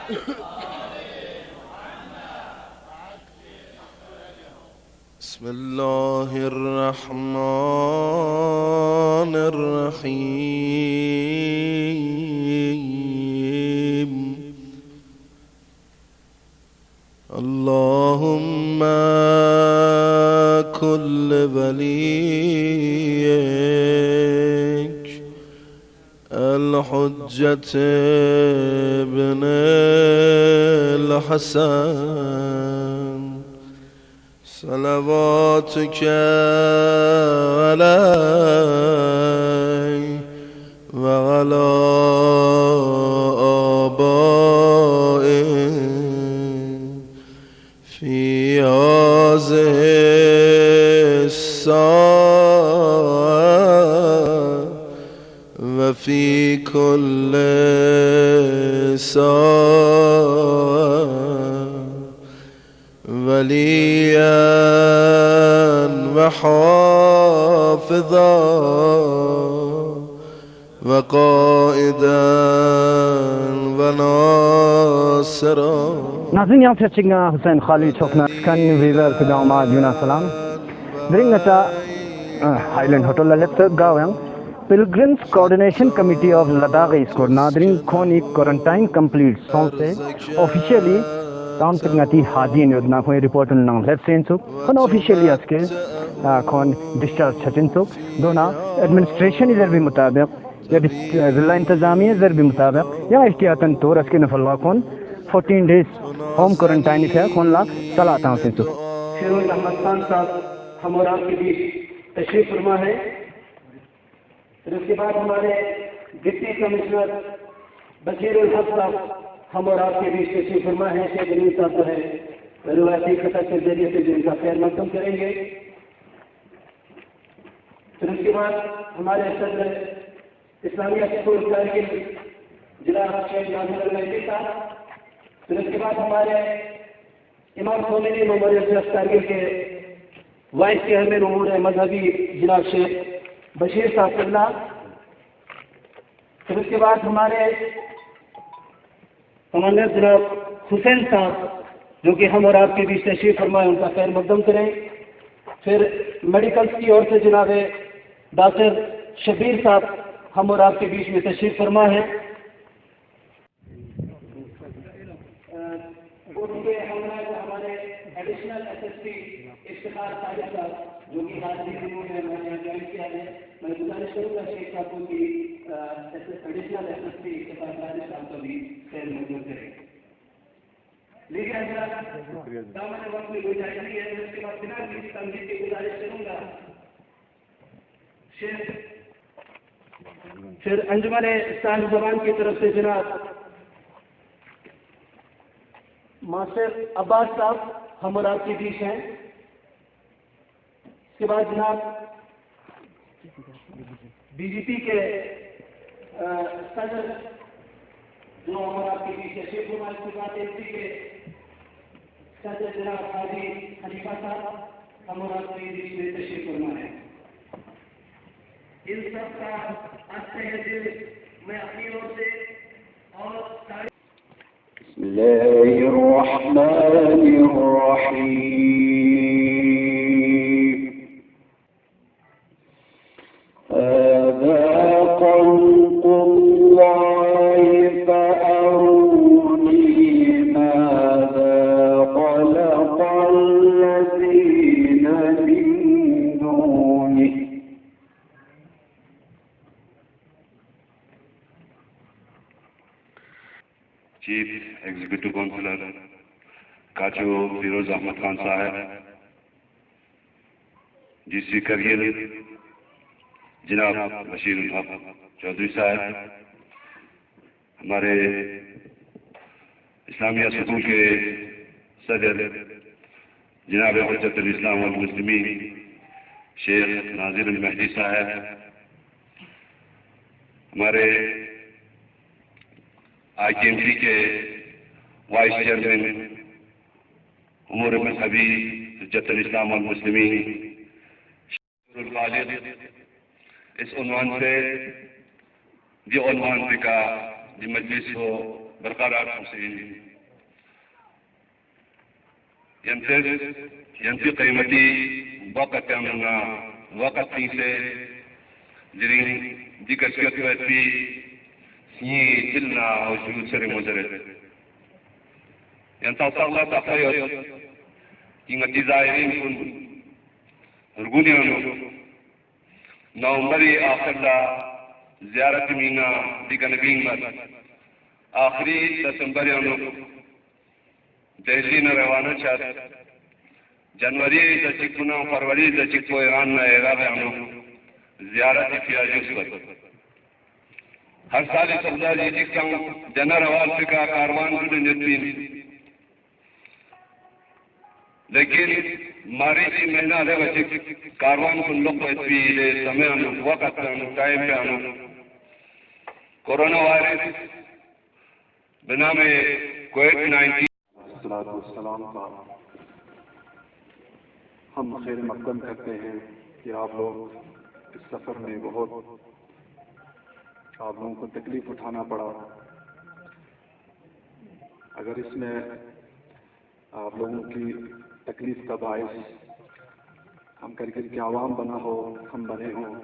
بسم الله الرحمن الرحيم. اللهم كل وليك الحجة ابن الحسن صلواتك عليه وعلى آبائه في هذه الساعة وفي كل ساعة وليا وحافظا وقائدا وناصرا. ناظرین यहाँ से चिंगा हुसैन खाली छोकना kan viver ke gaw ma juna salam dring ata highland hotel lalet gaw yang pilgrims coordination committee of ladakh is ko nadrin khoni quarantine complete song se officially काम तकनाती हाजी योजना को रिपोर्ट नंग left sense kon officially aske kon discharge छचिन सुक दोना administration इधर भी मुताबिक या जिला इंतजामिया इधर भी मुताबिक या एहतियातन तौर इसके नफलवा कौन 14 days होम क्वारंटाइन है कौन लाख चलाता हूँ सिंसु फिरोज अहमद खान साहब हम और आपके बीच तशरीफ फरमा है। फिर उसके बाद हमारे डिप्टी कमिश्नर बशीर उल हक साहब हम और आपके बीच तशरीफ फरमा है। शेख अली साहब जो है रिवायती खतर के जरिए से जिनका खैर मकदम करेंगे। फिर उसके बाद हमारे सदर इस्लामिया स्कूल कारगिल जिला शेख नाजिर अलमहदी साहब। फिर उसके बाद हमारे इमाम खोमेनी मेमोरियल ट्रस्ट कारगिल के वाइस चेयरमैन उमूर मजहबी जनाब शेख बशीर साहब किबला। फिर उसके बाद हमारे कमांडर जनाब हुसैन साहब जो कि हम और आपके बीच तशरीफ फरमाए, उनका खैर मकदम करें। फिर मेडिकल की ओर से जनाब डॉक्टर शबीर साहब हम और आपके बीच में तशरीफ फरमा है। हमारे एडिशनल एसएसपी इफ्तिखार साहिब साहब जो कि हाजिरी में हमारे यहाँ ज्वाइन किया है, मैं गुजारिश करूँगा शेख साहब को कि एडिशनल एसएसपी इफ्तिखार साहिब साहब को भी खैर मकदम करें। लेकिन दामन वक्त में गुजारिश है, उसके बाद बिना किसी तंजीद की गुजारिश करूँगा शेख फिर अंजुमन साहिब जबान की तरफ से जनाब मास्टर अब्बास साहब हम और आपके बीच हैं। इसके बाद जनाब बीजेपी के सदर जो हम और आपके बीच है शेख कुमार, इसके बाद एमपी के सदर जनाब हाजी खलीफा साहब हम और आपके बीच में तशरीफ फरमा है। इन सब का अच्छे दिल मैं अपनी ओर से और بسم الله الرحمن الرحيم. هذا خلق الله فأروني ماذا خلق الذين من دونه. Chief executive councillor Kacho Feroz Ahmed Khan صاحب، جی سی کرگل جناب بشیر الحق چودھری صاحب، ہمارے اسلامیہ سکول کے صدر جناب حجت الاسلام والمسلمین شیخ ناظر المہدی صاحب، ہمارے آئی کے ایم سی کے وائس چیئرمین امور مذہبی حجت الاسلام والمسلمین الخالق، اس عنوان سے جو عنوان کا دی مجلس ہو برقرار حسین ینتی قیمتی وقت امنا وقت سے جرین دیگر شکت بھی یہ دلنا وجود سر مجرد ینتا صغلا تخیط ینتی زائرین کن رگونیانو نومبری آخر لا زیارت مینا دیگر نبین مد آخری دسمبریانو دہلی نہ روانہ چاہت جنوری دا چکنا فروری دا چکو ایران نہ ایران آنو زیارت فیاجی سوت ہر سال سبزہ جی چکاں جنہ روان سکا کاروان کو نتبین لیکن ماری جی مہینہ دے وچک کاروان کو لوگ اتبی لے سمے آنو وقت آنو ٹائم پہ آنو کورونا وائرس بنا میں کووڈ-19 والسلام کا ہم خیر مقدم کرتے ہیں کہ آپ لوگ اس سفر میں بہت آپ لوگوں کو تکلیف اٹھانا پڑا. اگر اس میں آپ لوگوں کی تکلیف کا باعث ہم کرکٹ کے عوام بنا ہو ہم بنے ہوں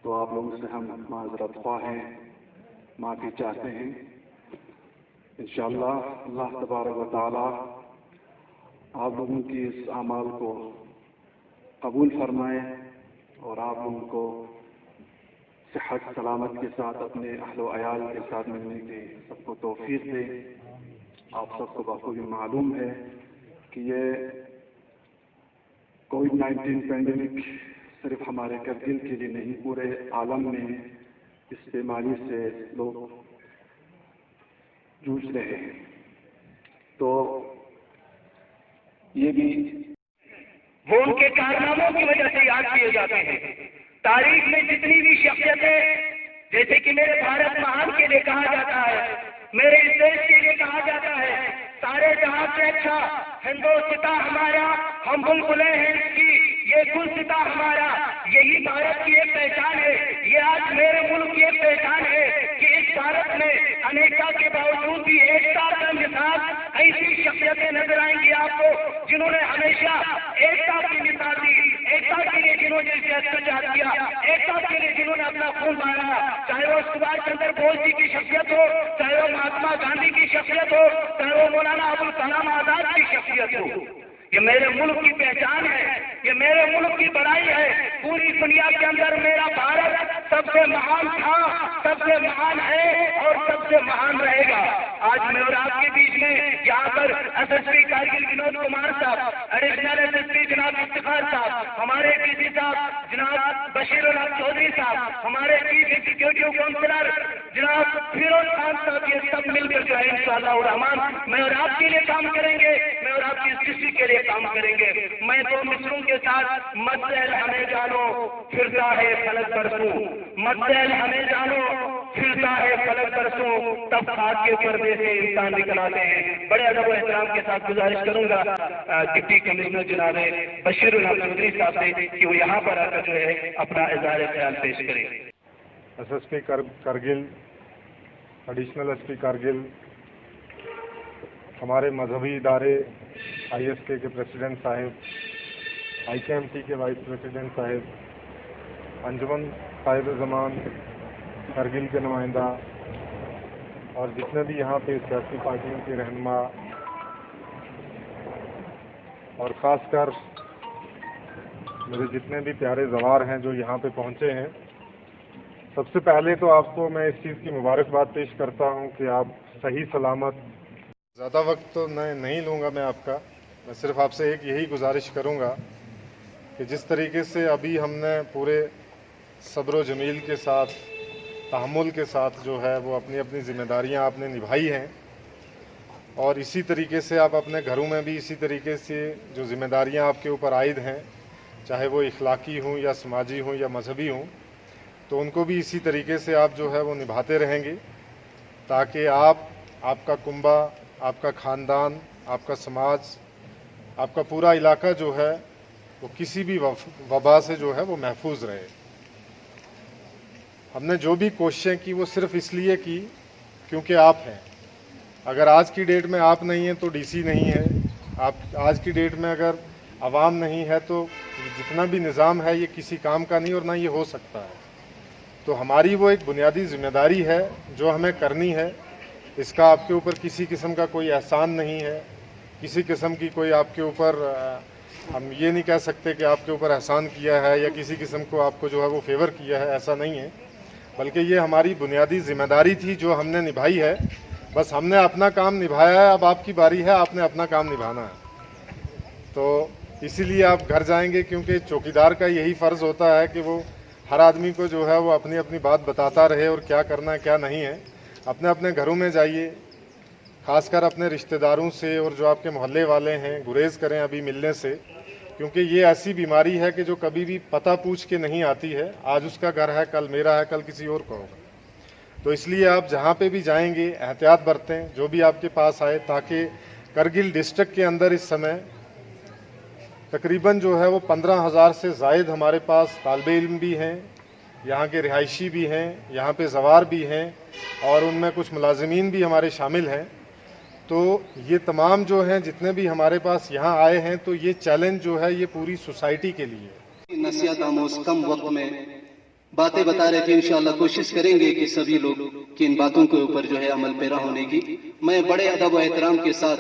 تو آپ لوگوں سے ہم معذرت خواہ ہیں, معافی چاہتے ہیں. انشاءاللہ اللہ تبارک و تعالی آپ لوگوں کی اس اعمال کو قبول فرمائے اور آپ لوگوں کو صحت سلامت کے ساتھ اپنے اہل و عیال کے ساتھ ملنے کی سب کو توفیق دے. آپ سب کو بخوبی معلوم ہے کہ یہ کووڈ-19 پینڈیمک صرف ہمارے کرگل کے لیے نہیں, پورے عالم میں اس بیماری سے لوگ جوجھ رہے ہیں. تو یہ بھی وہ ان کے کارناموں کی وجہ سے یاد کیے جاتے ہیں. تاریخ میں جتنی بھی شخصیتیں, جیسے کہ میرے بھارت مہان کے لیے کہا جاتا ہے, میرے اس دیش کے لیے کہا جاتا ہے, سارے جہاں سے اچھا ہندوستان ہمارا, ہم بلبلیں ہیں اس کی, یہ گلستہ ہمارا, یہی بھارت کی ایک پہچان ہے. یہ آج میرے ملک کی ایک پہچان ہے کہ اس بھارت میں انیکتا کے باوجود بھی ایکتا کا مثال. ایسی شخصیتیں نظر آئیں گی آپ کو جنہوں نے ہمیشہ ایکتا کی مثال دی, ایکتا کے لیے جنہوں نے احتجاج کیا, ایکتا کے لیے جنہوں نے اپنا خون بہایا, چاہے وہ سبھاش چندر بوس جی کی شخصیت ہو, چاہے وہ مہاتما گاندھی کی شخصیت ہو, چاہے وہ مولانا ابوالکلام آزاد کی شخصیت ہو. یہ میرے ملک کی پہچان ہے, یہ میرے ملک کی بڑائی ہے. پوری دنیا کے اندر میرا بھارت سب سے مہان تھا, سب سے مہان ہے اور سب سے مہان رہے گا. آج میں اور آپ کے بیچ میں یہاں پر S S P Kargil Vinod Kumar صاحب, ایڈیشنل ایس ایس پی جناب افتخار صاحب, ہمارے ڈی سی صاحب جناب بشیر الحق چودھری صاحب, ہمارے چیف ایگزیکٹو کونسلر جناب فیروز خان صاحب, یہ سب مل کر جو ہے انشاءاللہ الرحمن میں اور آپ کے لیے کام کریں گے, میں اور آپ کی ڈسٹرکٹ کے لیے کام کریں گے. میں دو مصروں کے ساتھ مدل ہمیں جانو پھرتا ہے فلک برسوں, مدل ہمیں جانو پھرتا ہے فلک برسوں, تب خاک کے پردے سے انسان نکل آتے ہیں. بڑے ادب و احترام کے ساتھ گزارش کروں گا ڈپٹی کمشنر جناب بشیر الحق چودھری صاحب سے کہ وہ یہاں پر آ کر جو ہے اپنا اظہار خیال پیش کریں. ایس ایس پی Kargil, additional S P Kargil, ہمارے مذہبی ادارے آئی ایس کے پریسیڈنٹ صاحب, آئی کے ایم ٹی کے وائس پریسیڈنٹ صاحب, انجمن صاحب زمان کرگل کے نمائندہ اور جتنے بھی یہاں پہ سیاسی پارٹیوں کے رہنما, اور خاص کر میرے جتنے بھی پیارے زوار ہیں جو یہاں پہ پہنچے ہیں, سب سے پہلے تو آپ کو میں اس چیز کی مبارکباد پیش کرتا ہوں کہ آپ صحیح سلامت. زیادہ وقت تو نہیں لوں گا میں آپ کا, میں صرف آپ سے ایک یہی گزارش کروں گا کہ جس طریقے سے ابھی ہم نے پورے صبر و جمیل کے ساتھ, تحمل کے ساتھ جو ہے وہ اپنی اپنی ذمہ داریاں آپ نے نبھائی ہیں, اور اسی طریقے سے آپ اپنے گھروں میں بھی اسی طریقے سے جو ذمہ داریاں آپ کے اوپر عائد ہیں, چاہے وہ اخلاقی ہوں یا سماجی ہوں یا مذہبی ہوں, تو ان کو بھی اسی طریقے سے آپ جو ہے وہ نبھاتے رہیں گے, تاکہ آپ کا کنبہ, آپ کا خاندان, آپ کا سماج, آپ کا پورا علاقہ جو ہے وہ کسی بھی وبا سے جو ہے وہ محفوظ رہے. ہم نے جو بھی کوششیں کی وہ صرف اس لیے کی کیونکہ آپ ہیں, अगर आज की डेट में आप नहीं हैं तो डीसी नहीं है, आप आज की डेट में अगर आवाम नहीं है तो जितना भी निज़ाम है ये किसी काम का नहीं और ना ये हो सकता है। तो हमारी वो एक बुनियादी जिम्मेदारी है जो हमें करनी है। इसका आपके ऊपर किसी किस्म का कोई एहसान नहीं है, किसी किस्म की कोई आपके ऊपर हम ये नहीं कह सकते कि आपके ऊपर एहसान किया है या किसी किस्म को आपको जो है वो फेवर किया है, ऐसा नहीं है। बल्कि ये हमारी बुनियादी जिम्मेदारी थी जो हमने निभाई है। बस हमने अपना काम निभाया है, अब आपकी बारी है, आपने अपना काम निभाना है। तो इसीलिए आप घर जाएंगे क्योंकि चौकीदार का यही फ़र्ज़ होता है कि वो हर आदमी को जो है वो अपनी अपनी बात बताता रहे और क्या करना है क्या नहीं है। अपने अपने घरों में जाइए, ख़ासकर अपने रिश्तेदारों से और जो आपके मोहल्ले वाले हैं गुरेज़ करें अभी मिलने से, क्योंकि ये ऐसी बीमारी है कि जो कभी भी पता पूछ के नहीं आती है। आज उसका घर है, कल मेरा है, कल किसी और का होगा। तो इसलिए आप जहाँ पे भी जाएंगे एहतियात बरतें जो भी आपके पास आए, ताकि करगिल डिस्ट्रिक्ट के अंदर इस समय तकरीबन जो है वो 15,000 से ज़ायद हमारे पास तालिबे इल्म भी हैं, यहाँ के रिहायशी भी हैं, यहाँ पे ज़वार भी हैं और उनमें कुछ मुलाजिमीन भी हमारे शामिल हैं। तो ये तमाम जो हैं जितने भी हमारे पास यहाँ आए हैं, तो ये चैलेंज जो है ये पूरी सोसाइटी के लिए है। नसीहत आमोज़ कम वक्त में बातें बता रहे थे। इंशाअल्लाह कोशिश करेंगे कि सभी लोग की इन बातों के ऊपर जो है अमल पैरा होने की। मैं बड़े अदब व एहतराम के साथ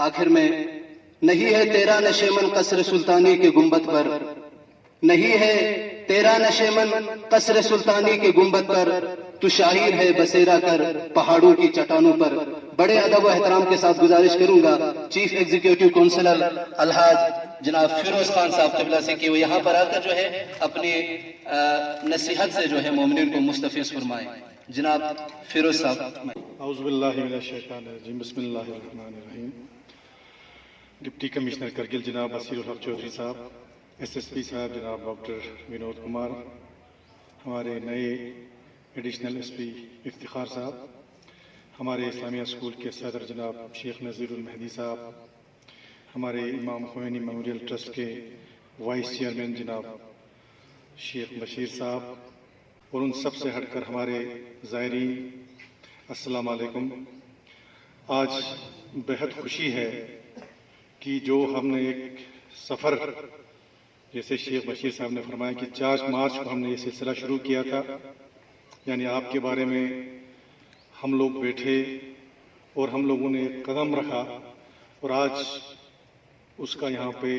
आखिर में, नहीं है तेरा नशेमन कसर सुल्तानी के गुंबद पर, नहीं है तेरा नशेमन कसर सुल्तानी के गुंबद पर, तू शाहीर है बसेरा कर पहाड़ों की चट्टानों पर। बड़े अदब व एहतराम के साथ गुजारिश करूंगा चीफ एग्जीक्यूटिव काउंसिलर अलहाज जनाब फिरोज खान साहब क़िबला से कि वो यहाँ पर आकर जो है अपनी नसीहत से जो है मोमिनीन को मुस्तफ़िज़ फरमाएं। जनाब फिरोज साहब। औज़ु बिल्लाहि मिनश शैतानिर रजीम, बिस्मिल्लाहिर रहमानिर रहीम। डिप्टी कमिश्नर करगिल जनाब बसीरुल हक चौधरी साहब, एसएसपी साहब जनाब डॉक्टर विनोद कुमार, हमारे नए एडिशनल एसपी इफ्तिखार साहब, हमारे इस्लामिया स्कूल के सदर जनाब शेख नज़ीरुल मेहदी साहब, हमारे इमाम खोमैनी मेमोरियल ट्रस्ट के वाइस चेयरमैन जनाब शेख बशीर साहब और उन सब से हटकर हमारे ज़ायरीन, अस्सलाम वालेकुम। आज बेहद खुशी है कि जो हमने एक सफ़र, जैसे शेख बशीर साहब ने फरमाया कि 4 मार्च को हमने ये सिलसिला शुरू किया था, यानी आपके बारे में हम लोग बैठे और हम लोगों ने एक कदम रखा और आज उसका यहाँ पे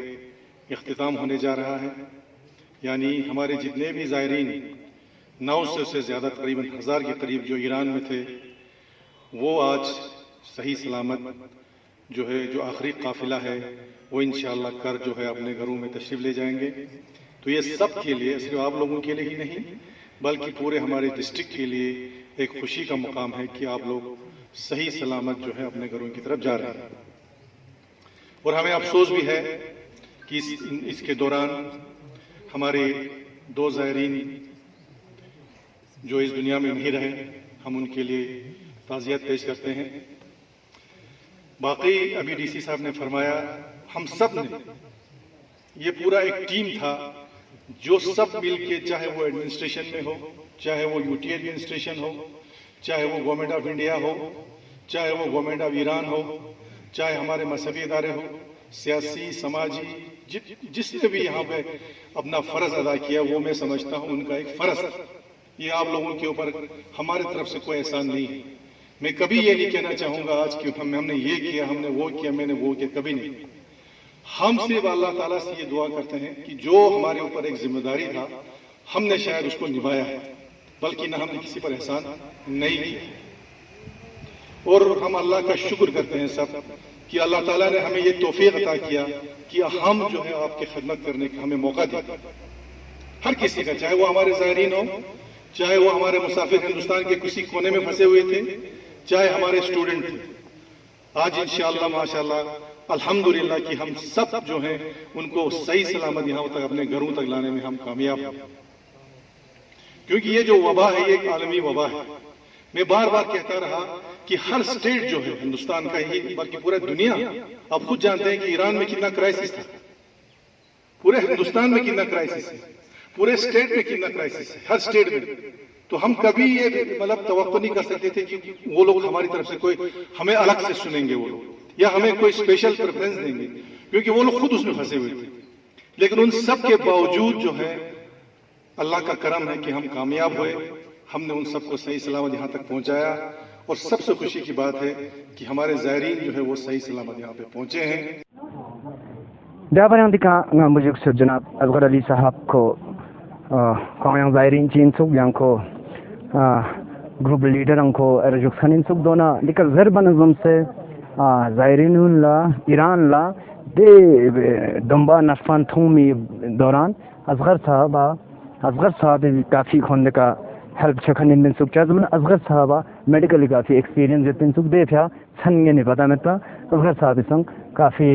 इख्तिताम होने जा रहा है। यानी हमारे जितने भी ज़ायरीन 900 से ज़्यादा तकरीबन 1000 के करीब जो ईरान में थे, वो आज सही सलामत जो है जो आखिरी काफिला है वो इंशाअल्लाह कर जो है अपने घरों में तशरीफ़ ले जाएंगे। तो ये सब के लिए, सिर्फ आप लोगों के लिए ही नहीं बल्कि पूरे हमारे डिस्ट्रिक्ट के लिए एक खुशी का मुकाम है कि आप लोग सही सलामत जो है अपने घरों की तरफ जा रहे हैं। और हमें अफसोस भी है कि इसके दौरान हमारे 2 ज़ायरीन जो इस दुनिया में नहीं रहे, हम उनके लिए ताज़ियत पेश करते हैं। बाकी अभी डीसी साहब ने फरमाया, हम सब ने, ये पूरा एक टीम था जो सब मिल के, चाहे वो एडमिनिस्ट्रेशन में हो, चाहे वो यूटी एडमिनिस्ट्रेशन हो, चाहे वो गवर्नमेंट ऑफ इंडिया हो, चाहे वो गवर्नमेंट ऑफ ईरान हो, चाहे हमारे मजहबी इदारे हो, सियासी समाजी जिसने भी यहाँ पे अपना फ़र्ज़ अदा किया, वो मैं समझता हूँ उनका एक फ़र्ज़। ये आप लोगों के ऊपर हमारे तरफ से कोई एहसान नहीं है। मैं कभी ये नहीं कहना चाहूँगा आज कि हमने ये किया, हमने वो किया, मैंने वो किया, कभी नहीं। हम सिर्फ अल्लाह ताला से ये दुआ करते हैं कि जो हमारे ऊपर एक जिम्मेदारी था हमने शायद उसको निभाया है, बल्कि ना हमने किसी पर एहसान नहीं किया। और हम अल्लाह का शुक्र करते हैं सब कि अल्लाह ताला ने हमें ये तौफीक अता किया कि हम जो है आपकी खिदमत करने का हमें मौका दिया। हर किसी का, चाहे वो हमारे ज़ायरीन हो, चाहे वो हमारे मुसाफिर हिंदुस्तान के किसी कोने में फंसे हुए थे, चाहे हमारे स्टूडेंट थे, आज इंशाअल्लाह माशाअल्लाह अल्हम्दुलिल्लाह कि हम सब जो हैं उनको सही सलामत यहाँ तक अपने घरों तक लाने में हम कामयाब हैं। क्योंकि ये जो वबा है ये एक आलमी वबा है। मैं बार बार कहता रहा कि हर स्टेट जो है हिंदुस्तान का ही बल्कि पूरा दुनिया, आप खुद जानते हैं कि ईरान में कितना क्राइसिस था, पूरे हिंदुस्तान में कितना क्राइसिस है, पूरे स्टेट में कितना क्राइसिस है, हर स्टेट में। تو ہم کبھی یہ مطلب توقع نہیں کر سکتے تھے کہ وہ لوگ ہماری طرف سے کوئی ہمیں الگ سے سنیں گے وہ لوگ، یا ہمیں کوئی اسپیشل پریفرنس دیں گے، کیونکہ وہ لوگ خود اس میں پھنسے ہوئے تھے. لیکن ان سب کے باوجود جو ہے اللہ کا کرم ہے کہ ہم کامیاب ہوئے. ہم نے ان سب کو صحیح سلامت یہاں تک پہنچایا، اور سب سے خوشی کی بات ہے کہ ہمارے زائرین جو ہے وہ صحیح سلامت یہاں پہ پہنچے ہیں. Dapat yang bujuk Janaab Asghar Ali Sahab ko kau yang zairin Chin suk yang ko group leader ang ko Rajuk Khanin suk dona dikal zarban azam se zairinun la Iran la de Domba Nafan Thumi دوران Asghar Sahab काफी खोने का help छखन इन सुख चाजमन असगर साहबा medically काफी experience जितने सुख दे था छन नहीं पता मैं तो असगर साहब संग काफी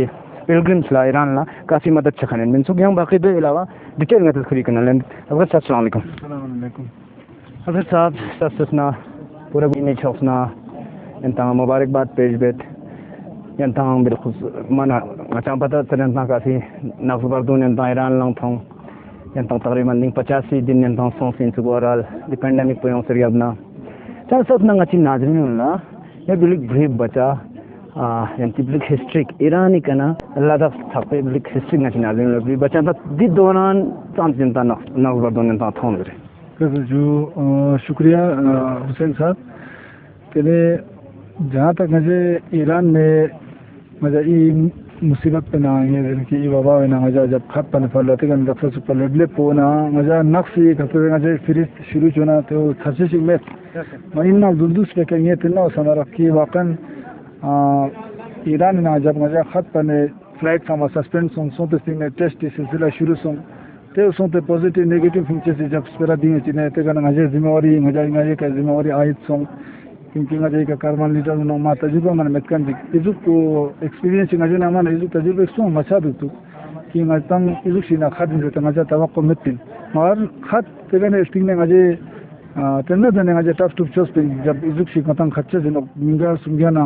पिलग्रिम्स ला ईरान ला काफी मदद छखन इन सुख yang बाकी दे अलावा डिटेल में तस्करी करना लें. असगर साहब अस्सलाम वालेकुम. असगर साहब सस्ना पूरा भी छोसना इंतहा मुबारकबाद पेश बेत इंतहा बिल्कुल मना अच्छा पता चलना काफी नफबरदून इंतहा ईरान लंग था yang takriban 85 din yang tong sin sugoral di pandemic po yung seriabna sa sab na ngati nazrin la ya bilik brief bacha yang public history irani kana Allah da public history ngati nazrin la brief bacha di doran tam jinta na bardon ta thon re जो शुक्रिया हुसैन साहब तेरे जहाँ तक मुझे Iran में मुझे मुसीबत पे ना है कि बाबा है ना मजा जब खत पन फलते हैं डॉक्टर से पलटले पोना मजा नक्शे करते हैं मजा फिर शुरू होना तो थर्से से में महीना दुर्दुस पे कहीं इतना समझ कि वाकन ईरान ना जब मजा खत पन फ्लाइट का सस्पेंड सोते सिंह टेस्ट सिलसिला शुरू सों ते सोते पॉजिटिव नेगेटिव फीचर्स जब स्पेरा दिए चिने ते का मजा जिम्मेवारी मजा का जिम्मेवारी आयत सों क्योंकि मुझे का कारवान लीडर ना मा तजुर्बा मन में कन इजु को एक्सपीरियंस मुझे ना मान इजु तजुर्बा सो मचा दो कि मतम इजु सीना खाद में तो मुझे तवक्को मितिन और खाद तेने स्टिंग ने मुझे तेने देने मुझे टफ टू चोस पे जब इजु सी मतम खच्चे जिन मिंगा सुंगिया ना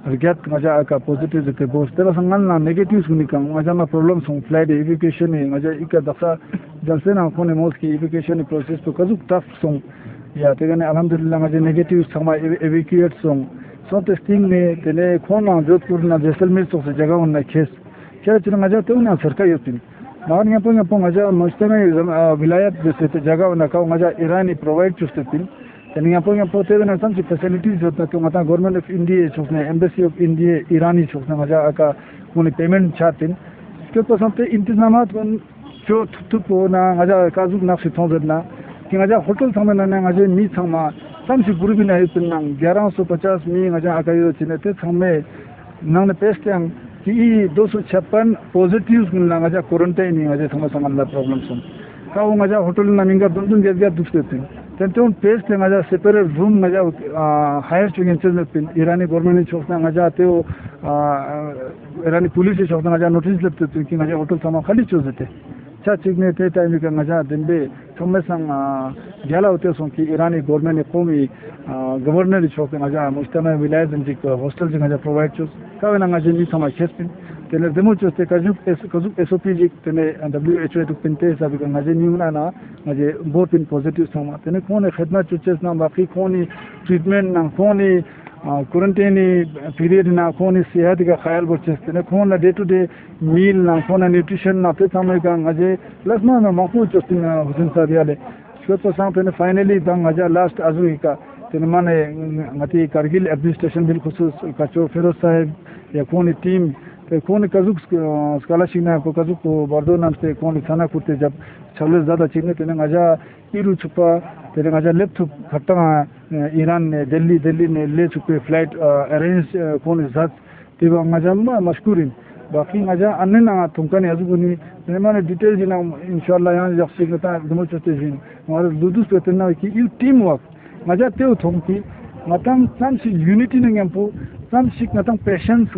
रिगेट मुझे का पॉजिटिव देते बोस तेरा संगन ना नेगेटिव सुनी का मुझे ना प्रॉब्लम सो फ्लाइट एजुकेशन है मुझे इका दफा जब से ना कोने मोस की एजुकेशन प्रोसेस तो कजु टफ सो या तेने अल्हम्दुलिल्लाह मुझे नेगेटिव समा एविक्यूएट सोंग सो टेस्टिंग में तेने खोना जोधपुर ना जैसलमेर से जगह उन्ना खेस क्या चीज़ मुझे तो ना सरकारी होती और यहाँ पर मुझे मुश्तमे विलायत जैसे जगह उन्ना का मुझे ईरानी प्रोवाइड चुस्ते थी तेने यहाँ पर तेरे ना समझ फैसिलिटीज होता तो मतलब गवर्नमेंट ऑफ इंडिया चुस्ने एम्बेसी ऑफ इंडिया ईरानी चुस्ने मुझे का उन्हें पेमेंट चाहते क्यों तो समझते इंतजामात जो थुप ना मुझे काजुक ना सिथों कि मुझे होटल सामने ना मुझे मी सामा समझ पूरी भी नहीं तो ना 1150 मी मुझे आकाई चिन्ह थे सामने ना पेस्ट yang कि 256 पॉजिटिव ना मुझे क्वारंटाइन नहीं मुझे समझ समझ प्रॉब्लम सुन का वो मुझे होटल ना मिंगा दुन गया दूसरे थे तो पेस्ट मुझे सेपरेट रूम मुझे हायर चुके में ईरानी गवर्नमेंट छोड़ना मुझे आते हो ईरानी पुलिस छोड़ना मुझे नोटिस लेते थे कि मुझे होटल सामा खाली चोज थे चिकने ते टाइम का मजा दिन बे समय संग गला होते सो कि ईरानी गवर्नमेंट ने कौमी गवर्नर छोके मजा मुश्तमा विलायत दिन को हॉस्टल से मजा प्रोवाइड चोस का ना मजा नहीं समझ खेस तेने डेमो चोस्ते कजु एसओपी जी तेने WHO तो पिनते सब का मजा नहीं होना ना मजे बहुत पिन पॉजिटिव समा तेने कौन खिदमत चोचेस ना बाकी कौन ट्रीटमेंट ना कौन क्वारंटाइन पीरियड ना कौन सेहत का ख्याल बच्चे ने कौन डे टू डे मील ना कौन न्यूट्रिशन ना पे समय का मजे लसमा ना महफूज चोस्ती ना हुसैन साहब याले शो तो सांप ने फाइनली दंग मजा लास्ट आजुई का तेने माने मती कारगिल एडमिनिस्ट्रेशन बिल खुसूस का चो फिरोज साहब या कौन टीम तो कौन कजुक स्कॉलरशिप ना को कजुक को बर्दो नाम से कौन थाना करते जब 46 ज्यादा चीने तेने मजा इरु छुपा तेरे मजा लैपटॉप खत्म ईरान ने दिल्ली ने ले चुके फ्लाइट अरेंज कौन साथ तेरा मजा मशकूरिन बाकी मजा अन्य ना तुमका ने अजुबनी तेरे माने डिटेल जिना इंशाल्लाह यहाँ जब से कहता दमो चलते जिन हमारे दूसरे पे तेना कि ये टीम वर्क मजा ते थोंकी मतम संसी यूनिटी ने यंपो संसिक मतम पेशेंस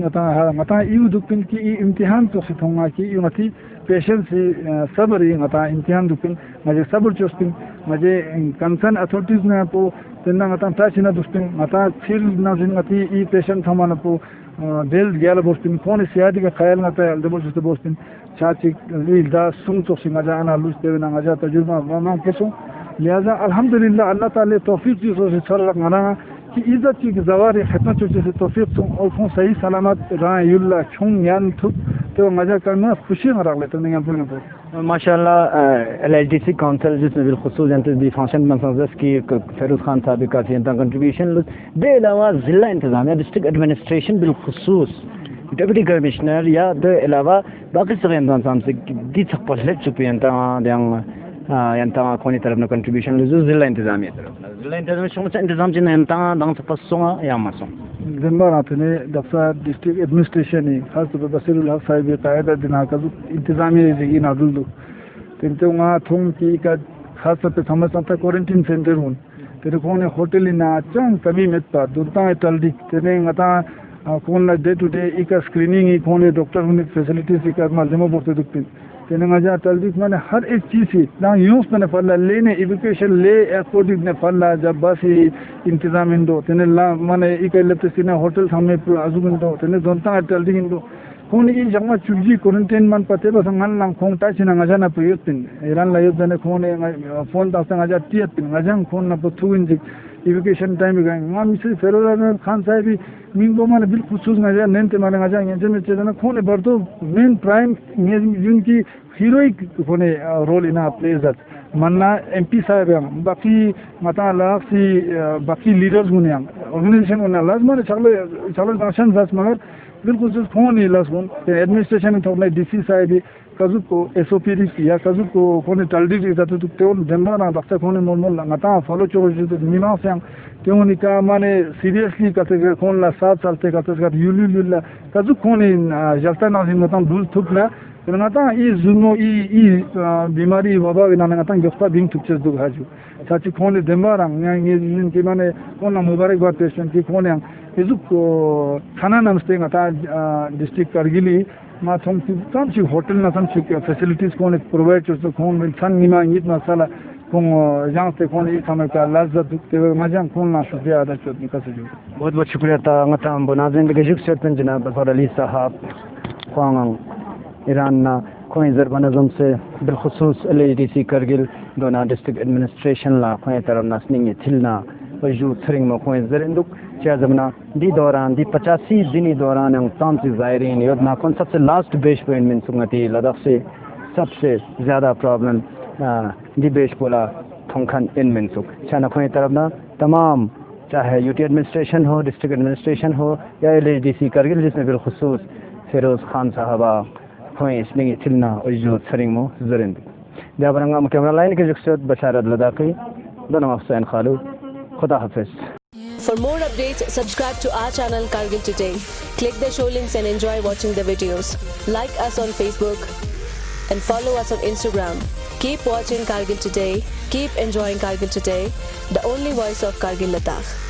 मता यू दुपिन की इम्तिहान तो सिथोंगा की यू मती पेशेंस सब्र मता इम्तिहान दुपिन मजे सब्र चोस्पिन मजे कंसर्न अथॉरिटीज ने पो तेना मता ताचिना दुस्पिन मता फिर ना जिन मती ई पेशेंट हमाना पो डेल गयाला बोस्पिन कौन सियादी का ख्याल ना ता दबो जुते बोस्पिन चाची लील दा सुन तो सिंगा जाना लुस्ते ना मजा तजुर्बा मा केसो لہذا الحمدللہ اللہ تعالی توفیق جو سے چل رہا کہ عزت کی زوار خدمت جو سے توفیق اور کون صحیح سلامت رائے یلا چھون یان تھپ تو مزہ کرنا خوشی میں رکھ لیتے ہیں یہاں پر ماشاءاللہ L H D C council جس میں بالخصوص دی فنکشن منسوس کی فیروز خان صاحب کا کنٹریبیوشن بے علاوہ ضلع انتظامیہ ڈسٹرکٹ ایڈمنسٹریشن بالخصوص ڈپٹی کمشنر یا دے علاوہ باقی سب انتظام سے دی تک پہلے چپی انتا کونی طرف نہ کنٹریبیوشن ضلع انتظامیہ طرف ضلع انتظامیہ انتظام جن انتا دان سے پسوں یا مسوں ذمہ آتے ہیں دفتر ڈسٹرکٹ ایڈمنسٹریشن ہی خاص طور پر بصیر الحق صاحب قاعدہ دنا کا انتظامیہ زگی نادل دو تنتے وہاں تھوم کی کا خاص طور پہ سمجھتا تھا کوارنٹین سینٹر ہوں تیرے کون ہوٹل نہ چنگ کمی مت پا دورتا ہے تلدی تیرے ngata کون لا ڈے ٹو ڈے ایک اسکریننگ ہی کون ڈاکٹر ہونے فیسلٹیز کی کارما جمع بورتے دکھتے تیرے ngajا تلدی میں ہر ایک چیز ہی نہ یوز میں فلا لینے ایجوکیشن لے ایئرپورٹ نے فلا جب بس انتظام ہندو تینے لا میں ایک لیپتے نہ ہوٹل ہمیں ازو ہندو تینے دونتا ہے تلدی ہندو کون یہ جگہ چوجی کوارنٹین من پتے بس نگان لام کھون تاچی نہ ngajا نہ پریوت پن ایران لا یوز نے کھون فون تا ngajا تیت پن ngajا کھون نہ پتھوین جی ایجوکیشن ٹائم گئے نہ مصری فیروز خان صاحب مین بو مانے بالخصوص ngajا ننتے مانے ngajا یہ میں چیزنا کھون بردو مین پرائم جن کی ہیروئک کھون رول ان پلیز دیٹ منا ایم پی صاحب باقی متا لاسی باقی لیڈرز گنے آرگنائزیشن گنے لازم چلے چلے ناشن زاس مگر بالکل کھون ہی لازم ایڈمنسٹریشن تو ڈی سی صاحب کزو کو ایس او پی ڈی یا کزو کو کھون ٹلڈی جاتے تو تیون دمبا دفتر کھون مول نتا فالو چو نیما سے تیون کا مانے سیریسلی کتے کھون لا 7 سال تے کتے یولی یولا کزو کھون جلتا نہ متا دول تھپلا نتا ای زنو ای بیماری وبا بنا نتا گفتا بین تھچس دو ہاجو سچ کھون دمبا رنگ یہ کی مانے کون مبارک بات پیشنٹ کی کھون ایزو کھانا نمستے نتا ڈسٹرکٹ کرگلی ما تھم تم چھ ہوٹل نہ تم چھ فیسلٹیز کون پرووائڈ چھ کون مل سن نیما یت مسالا کون جان تے کون ای سمے کا لذت تے مجان کون نہ شکریہ ادا کرتے کسے جو بہت بہت شکریہ تا ngata بناظرین کے جک سے جناب ظفر علی صاحب خوانگ ایران نہ کوئی ضرب نظم سے بالخصوص L H D C Kargil دونا ڈسٹرکٹ ایڈمنسٹریشن لا کوئی طرف نسنگ تھلنا وجود تھرنگ میں کوئی زرندک چا زمنا دی دوران دی 85 دنی دوران ان تمام سے زائرین یہ نہ کون سب سے لاسٹ بیش پوائنٹ میں سنگتی لدغ سے سب سے زیادہ پرابلم دی بیش بولا تھنکھن ان من سک چا کوئی طرف نہ تمام چاہے یو ٹی ایڈمنسٹریشن ہو ڈسٹرکٹ ایڈمنسٹریشن ہو یا L H D C Kargil جس میں بالخصوص فیروز خان صاحبہ کوئی اسنگی تھلنا وجود تھرنگ مو زرند دیا برنگا کیمرہ لائن کے جکسد بشارت لداقی دونوں حسین خالو خدا حافظ. For more updates, subscribe to our channel Kargil Today. Click the show links and enjoy watching the videos. Like us on Facebook and follow us on Instagram. Keep watching Kargil Today. Keep enjoying Kargil Today, the only voice of Kargil Ladakh.